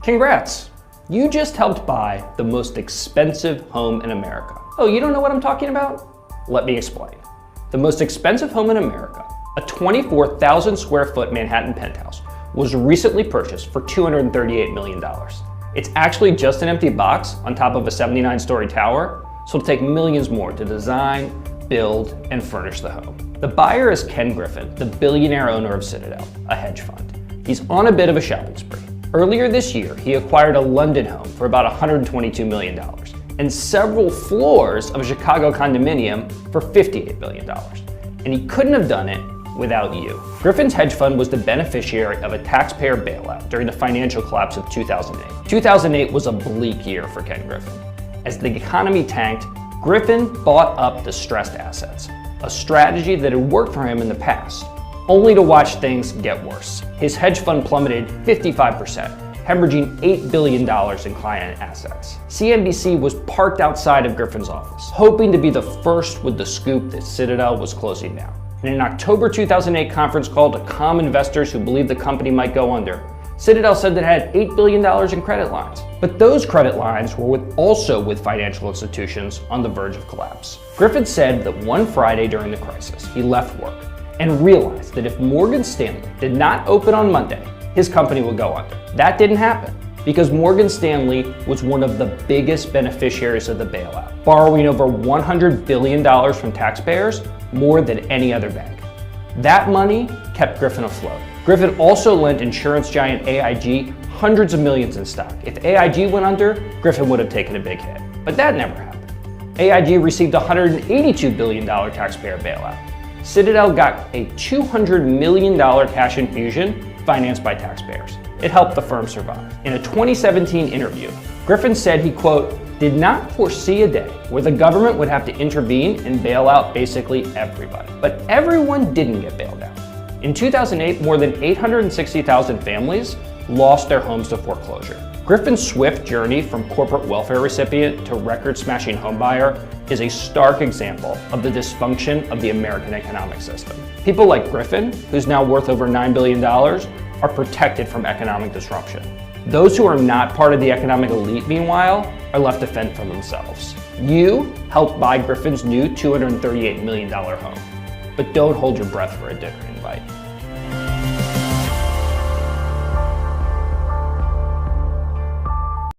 Congrats! You just helped buy the most expensive home in America. Oh, you don't know what I'm talking about? Let me explain. The most expensive home in America, a 24,000 square foot Manhattan penthouse, was recently purchased for $238 million. It's actually just an empty box on top of a 79-story tower, so it'll take millions more to design, build, and furnish the home. The buyer is Ken Griffin, the billionaire owner of Citadel, a hedge fund. He's on a bit of a shopping spree. Earlier this year, he acquired a London home for about $122 million and several floors of a Chicago condominium for $58 million. And he couldn't have done it without you. Griffin's hedge fund was the beneficiary of a taxpayer bailout during the financial collapse of 2008. 2008 was a bleak year for Ken Griffin. As the economy tanked, Griffin bought up distressed assets, a strategy that had worked for him in the past, only to watch things get worse. His hedge fund plummeted 55%, hemorrhaging $8 billion in client assets. CNBC was parked outside of Griffin's office, hoping to be the first with the scoop that Citadel was closing down. In an October 2008 conference call to calm investors who believed the company might go under, Citadel said that it had $8 billion in credit lines. But those credit lines were also with financial institutions on the verge of collapse. Griffin said that one Friday during the crisis, he left work and realized that if Morgan Stanley did not open on Monday, his company would go under. That didn't happen because Morgan Stanley was one of the biggest beneficiaries of the bailout, borrowing over $100 billion from taxpayers, more than any other bank. That money kept Griffin afloat. Griffin also lent insurance giant AIG hundreds of millions in stock. If AIG went under, Griffin would have taken a big hit. But that never happened. AIG received a $182 billion taxpayer bailout. Citadel got a $200 million cash infusion financed by taxpayers. It helped the firm survive. In a 2017 interview, Griffin said he, quote, did not foresee a day where the government would have to intervene and bail out basically everybody. But everyone didn't get bailed out. In 2008, more than 860,000 families lost their homes to foreclosure. Griffin's swift journey from corporate welfare recipient to record-smashing homebuyer is a stark example of the dysfunction of the American economic system. People like Griffin, who's now worth over $9 billion, are protected from economic disruption. Those who are not part of the economic elite, meanwhile, are left to fend for themselves. You helped buy Griffin's new $238 million home, but don't hold your breath for a dinner invite.